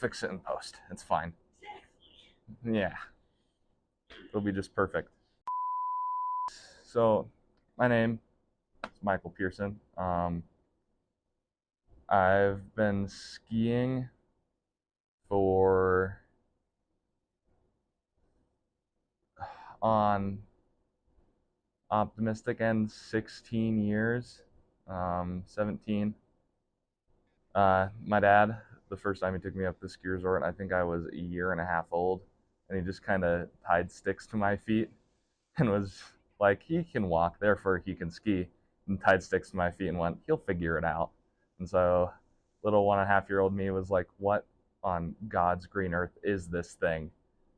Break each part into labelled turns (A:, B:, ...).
A: fix it in post. It's fine. Yeah. It'll be just perfect. So, my name is Michael Pearson. I've been skiing for on optimistic end 16 years, 17. My dad, the first time he took me up to the ski resort, I think I was a year and a half old, and he just kind of tied sticks to my feet and was like, he can walk, therefore he can ski, and tied sticks to my feet and went, he'll figure it out. And so little 1.5-year-old me was like, what on God's green earth is this thing?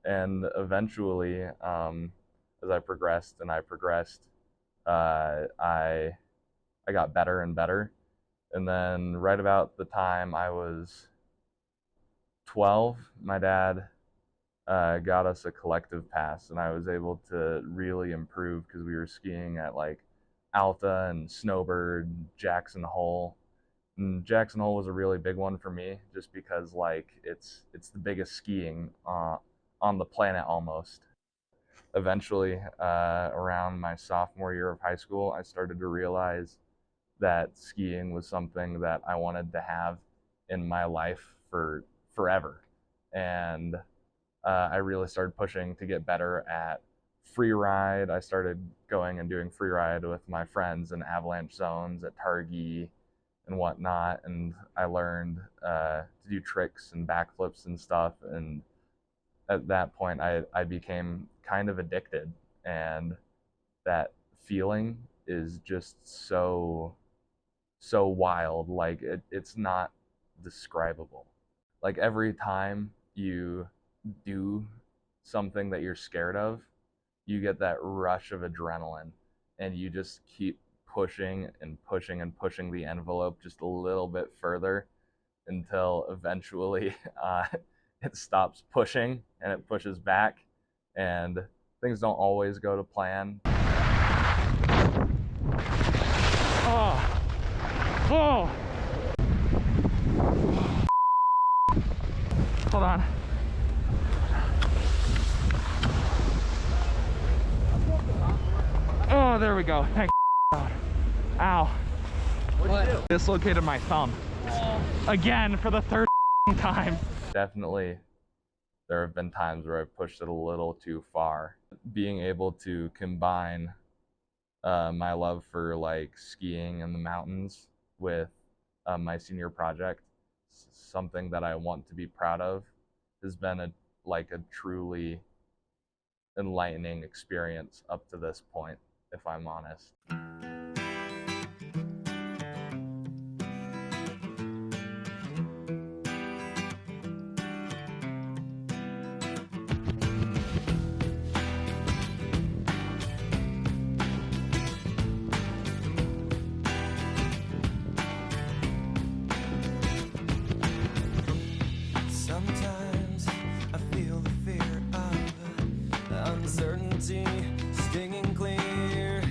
A: And eventually, as I progressed, I got better and better. And then right about the time I was 12, my dad got us a collective pass, and I was able to really improve because we were skiing at like Alta and Snowbird, Jackson Hole. And Jackson Hole was a really big one for me, just because like it's the biggest skiing on the planet almost. Eventually, around my sophomore year of high school, I started to realize that skiing was something that I wanted to have in my life for forever. And I really started pushing to get better at free ride. I started going and doing free ride with my friends in avalanche zones at Targhee and whatnot, and I learned to do tricks and backflips and stuff, and at that point I became kind of addicted, and that feeling is just so wild. Like it's not describable. Like every time you do something that you're scared of, you get that rush of adrenaline, and you just keep pushing and pushing and pushing the envelope just a little bit further until eventually it stops pushing and it pushes back, and things don't always go to plan. Oh. Oh. Hold on. Oh, there we go. Thank God. Ow. What'd you do? Dislocated my thumb. Again for the third time. Definitely, there have been times where I've pushed it a little too far. Being able to combine my love for like skiing in the mountains with my senior project, something that I want to be proud of, has been a truly enlightening experience up to this point, if I'm honest.
B: Sometimes I feel the fear of the uncertainty stinging clear.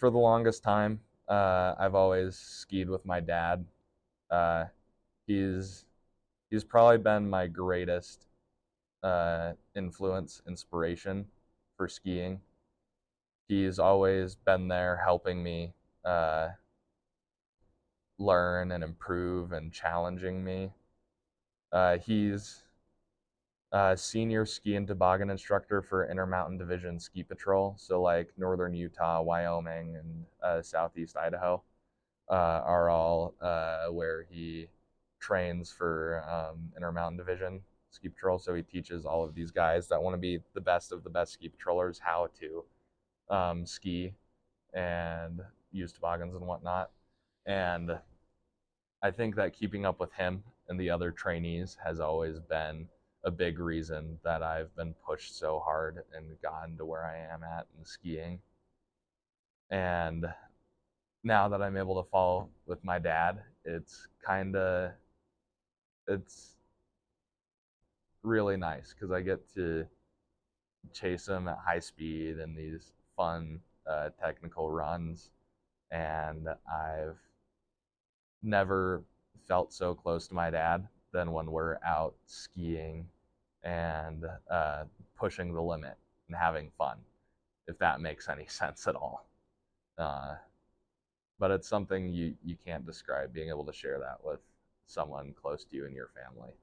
A: for the longest time, I've always skied with my dad. Uh, he's probably been my greatest inspiration for skiing. He's always been there helping me uh, learn and improve and challenging me. He's a senior ski and toboggan instructor for Intermountain Division Ski Patrol. So like northern Utah, Wyoming, and southeast Idaho are all where he trains for Intermountain Division Ski Patrol. So he teaches all of these guys that want to be the best of the best ski patrollers how to ski and use toboggans and whatnot. And I think that keeping up with him and the other trainees has always been a big reason that I've been pushed so hard and gotten to where I am at in skiing. And now that I'm able to follow with my dad, it's really nice because I get to chase him at high speed in these fun technical runs, and I've never felt so close to my dad than when we're out skiing and pushing the limit and having fun, if that makes any sense at all. But it's something you can't describe, being able to share that with someone close to you and your family.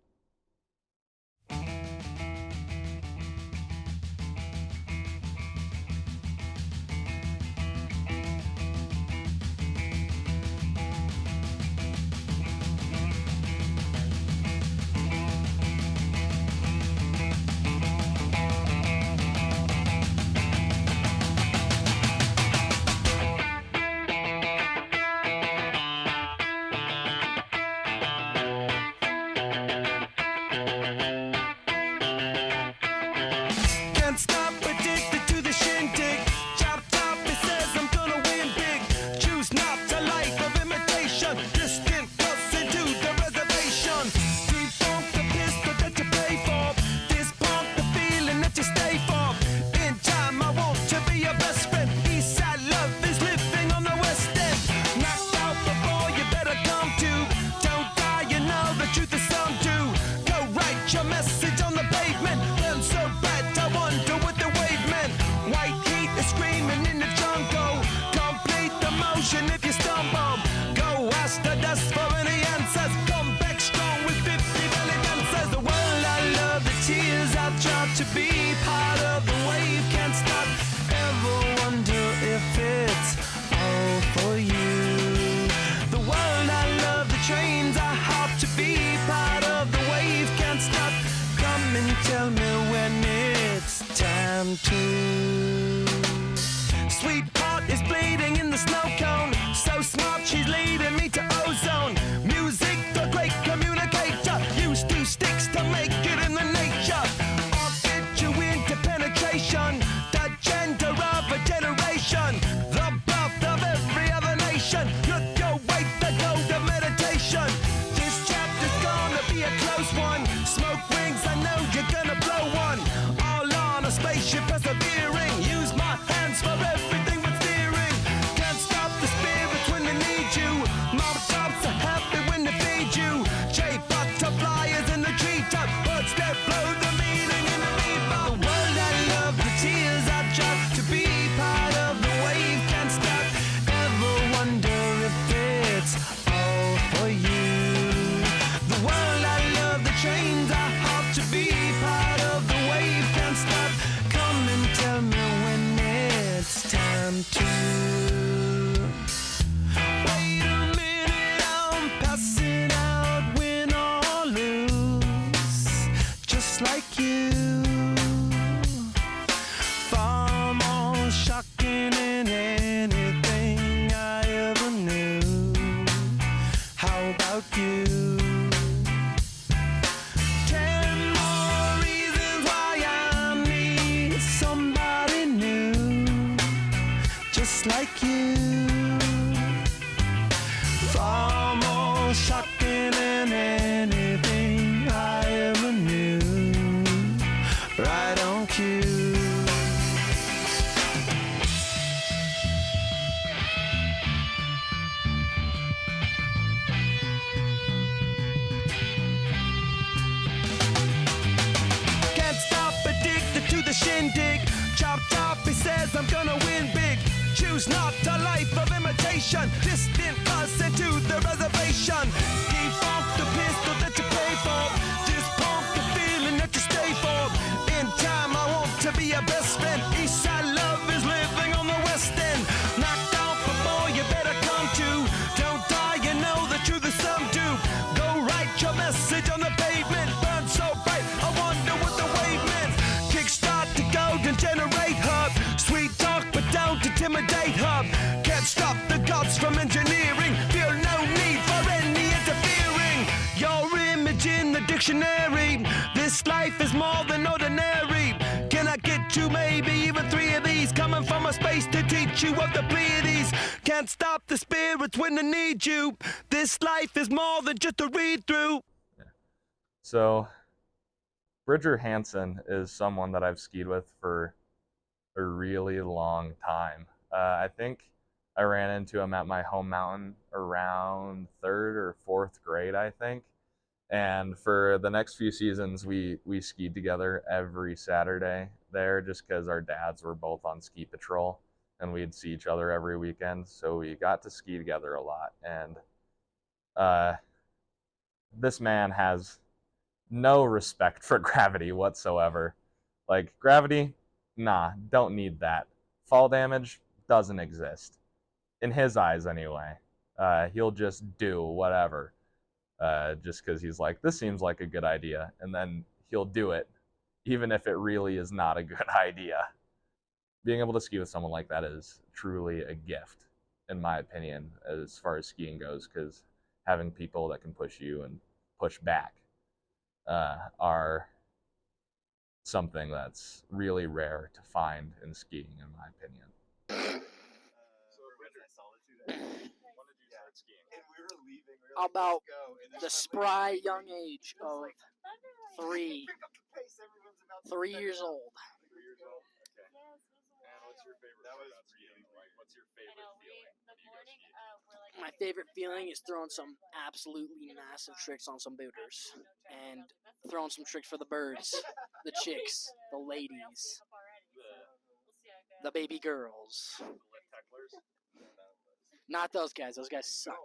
B: Wait a minute, I'm passing out when all says I'm gonna win big. Choose not a life of imitation. Distant us into the reservation. Default the pistol that you pay for. Just pump the feeling that you stay for. In time I want to be your best friend. Eastside love is living on the west end. Knocked out before you better come to. Don't die, you know the truth is some do. Go write your message on the pavement. Burn so bright, I wonder what the wave meant. Kickstart the golden generate hub. Sweet talk but don't intimidate hub. Can't stop the gods from engineering. Feel no need for any interfering. Your image in the dictionary. This life is more than ordinary. Can I get you maybe even 3 of these? Coming from a space to teach you of the Pleiades. Can't stop the spirits when they need you. This life is more than just a read through.
A: So Bridger Hansen is someone that I've skied with for a really long time. I think I ran into him at my home mountain around 3rd or 4th grade, I think. And for the next few seasons, we skied together every Saturday there just because our dads were both on ski patrol and we'd see each other every weekend. So we got to ski together a lot. And this man has no respect for gravity whatsoever. Like, gravity, nah, don't need that. Fall damage doesn't exist. In his eyes, anyway. He'll just do whatever. Just because he's like, this seems like a good idea. And then he'll do it, even if it really is not a good idea. Being able to ski with someone like that is truly a gift, in my opinion, as far as skiing goes, because having people that can push you and push back are something that's really rare to find in skiing, in my opinion.
C: About the spry young age of 3 years old. My favorite feeling is throwing some absolutely massive tricks on some booters and throwing some tricks for the birds, the chicks, the ladies, the baby girls. Not those guys. Those guys suck.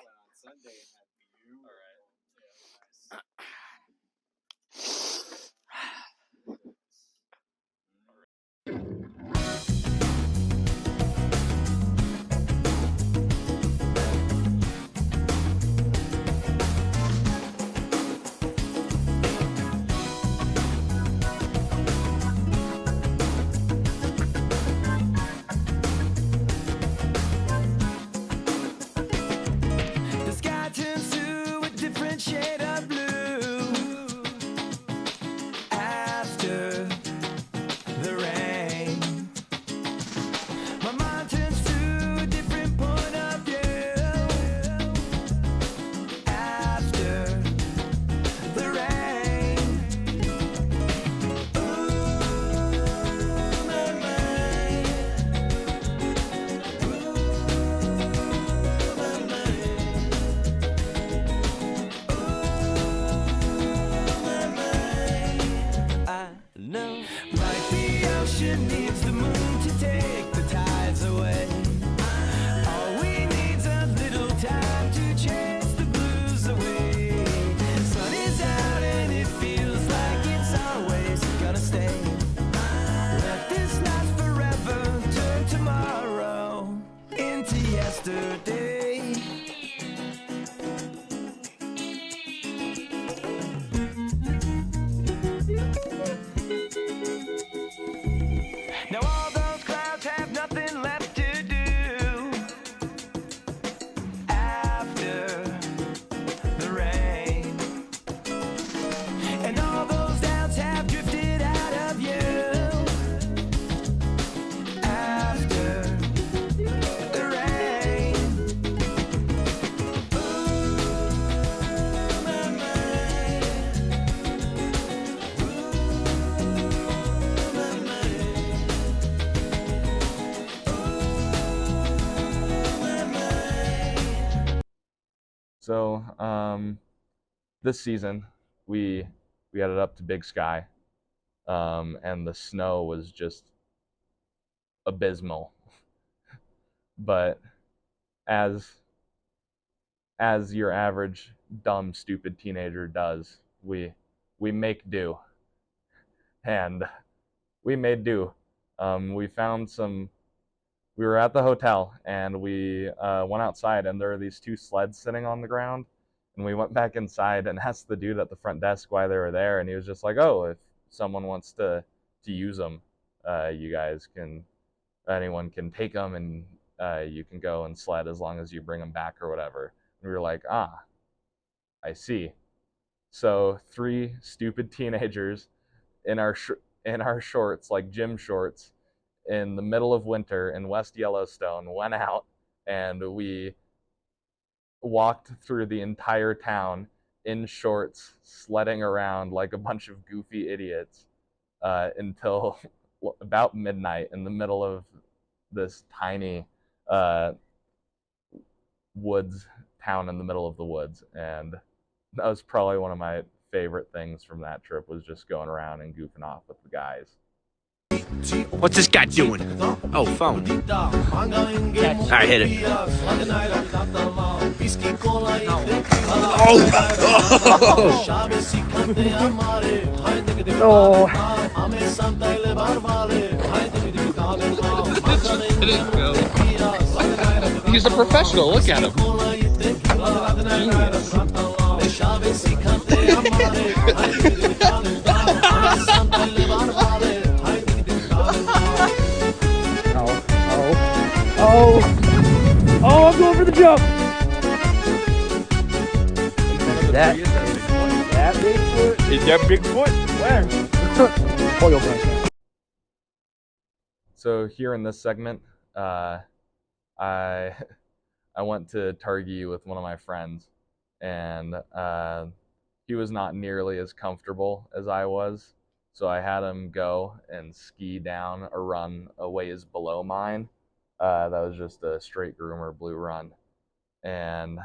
B: The sky turns to a different shade of blue after the rain. My mind turns to a different point of view after the rain. Ooh, my mind. Ooh, my mind. I know, like the ocean needs the moon to take the tides away. All we need's a little time to chase the blues away. Sun is out and it feels like it's always gonna stay. Let this last forever, turn tomorrow into yesterday. Now all those clouds have nothing left to do after the rain. And all those doubts have drifted out of you after the rain. Ooh, my mind. Ooh, my mind.
A: So this season we headed up to Big Sky, and the snow was just abysmal. But as your average dumb, stupid teenager does, we make do, and we made do. We found some. We were at the hotel, and we went outside, and there were these two sleds sitting on the ground. And we went back inside and asked the dude at the front desk why they were there, and he was just like, "Oh, if someone wants to use them, you guys can, anyone can take them, and you can go and sled as long as you bring them back or whatever." And we were like, "Ah, I see." So 3 stupid teenagers in our shorts, like gym shorts, in the middle of winter in West Yellowstone, went out, and we walked through the entire town in shorts, sledding around like a bunch of goofy idiots until about midnight in the middle of this tiny woods town in the middle of the woods. And that was probably one of my favorite things from that trip, was just going around and goofing off with the guys.
D: What's this guy doing? Oh, phone. Alright, hit it.
E: Oh. He's a professional. Look at him. Oh, I'm going for the jump. That Bigfoot?
D: Is that Bigfoot?
E: Where? Oil plant.
A: So here in this segment, I went to Targhee with one of my friends, and he was not nearly as comfortable as I was, so I had him go and ski down a run a ways below mine. That was just a straight groomer blue run. And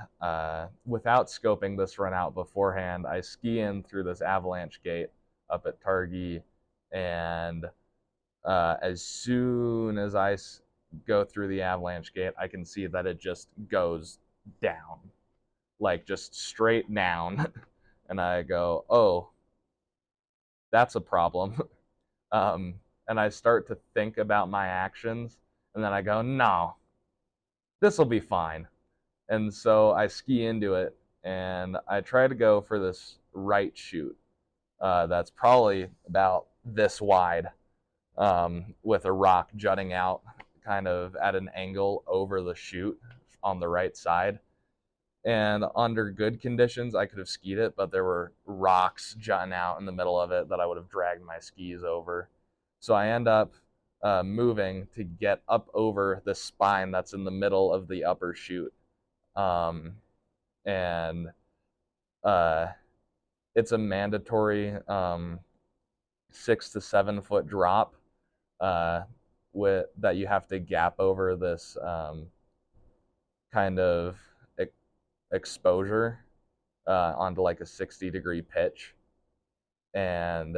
A: without scoping this run out beforehand, I ski in through this avalanche gate up at Targhee, and as soon as I go through the avalanche gate, I can see that it just goes down, like just straight down. And I go, "Oh, that's a problem." And I start to think about my actions, and then I go, "No, this will be fine." And so I ski into it, and I try to go for this right chute that's probably about this wide, with a rock jutting out kind of at an angle over the chute on the right side. And under good conditions, I could have skied it, but there were rocks jutting out in the middle of it that I would have dragged my skis over. So I end up moving to get up over the spine that's in the middle of the upper chute. And it's a mandatory 6 to 7 foot drop with that you have to gap over this kind of exposure onto like a 60-degree pitch. And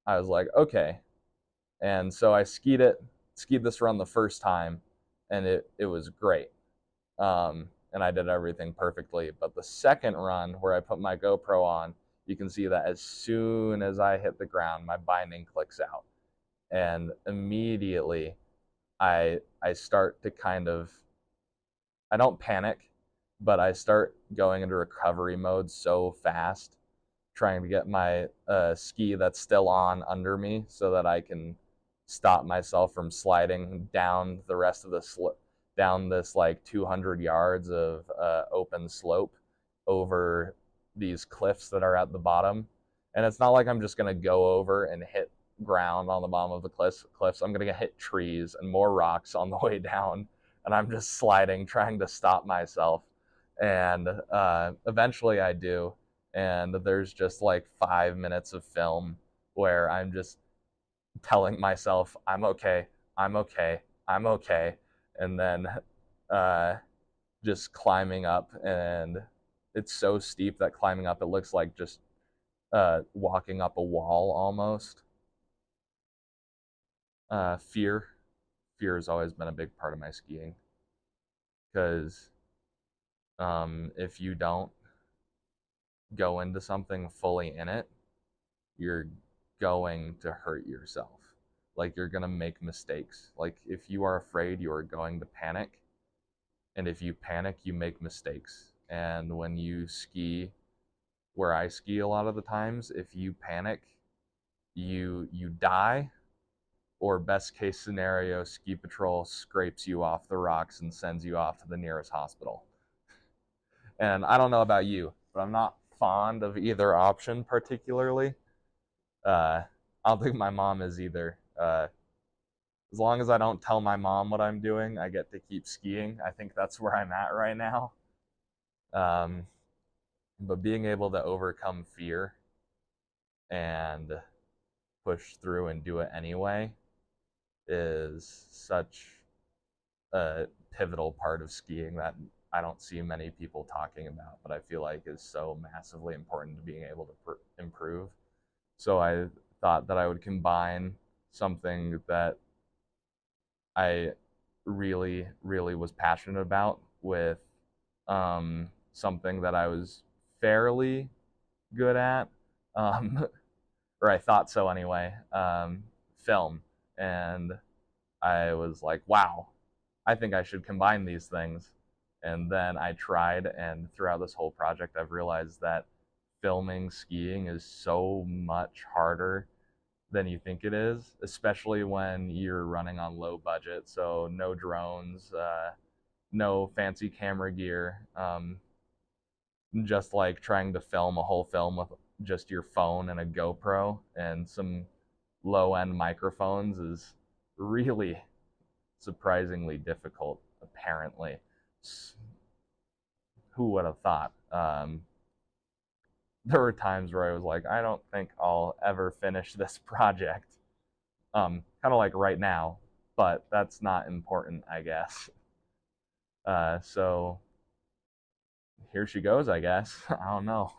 A: I was like, okay. And so I skied this run the first time, and it was great. And I did everything perfectly. But the second run, where I put my GoPro on, you can see that as soon as I hit the ground, my binding clicks out. And immediately I start to kind of, I don't panic, but I start going into recovery mode so fast, trying to get my ski that's still on under me so that I can stop myself from sliding down the rest of the down this like 200 yards of open slope over these cliffs that are at the bottom. And it's not like I'm just going to go over and hit ground on the bottom of the cliffs. I'm going to hit trees and more rocks on the way down. And I'm just sliding, trying to stop myself. And eventually I do. And there's just like 5 minutes of film where I'm just telling myself, I'm okay, I'm okay, I'm okay. And then just climbing up, and it's so steep that climbing up, it looks like just walking up a wall almost. Fear fear has always been a big part of my skiing, because if you don't go into something fully in it, you're going to hurt yourself. Like, you're going to make mistakes. Like, if you are afraid, you are going to panic. And if you panic, you make mistakes. And when you ski, where I ski a lot of the times, if you panic, you die, or best case scenario, ski patrol scrapes you off the rocks and sends you off to the nearest hospital. And I don't know about you, but I'm not fond of either option particularly. I don't think my mom is either. As long as I don't tell my mom what I'm doing, I get to keep skiing. I think that's where I'm at right now. But being able to overcome fear and push through and do it anyway is such a pivotal part of skiing that I don't see many people talking about, but I feel like is so massively important to being able to improve. So I thought that I would combine something that I really, really was passionate about with something that I was fairly good at, or I thought so anyway, film. And I was like, wow, I think I should combine these things. And then I tried, and throughout this whole project, I've realized that filming skiing is so much harder than you think it is, especially when you're running on low budget. So no drones, no fancy camera gear. Just like trying to film a whole film with just your phone and a GoPro and some low-end microphones is really surprisingly difficult, apparently. Who would have thought? There were times where I was like, I don't think I'll ever finish this project. Kind of like right now, but that's not important, I guess. So here she goes, I guess. I don't know.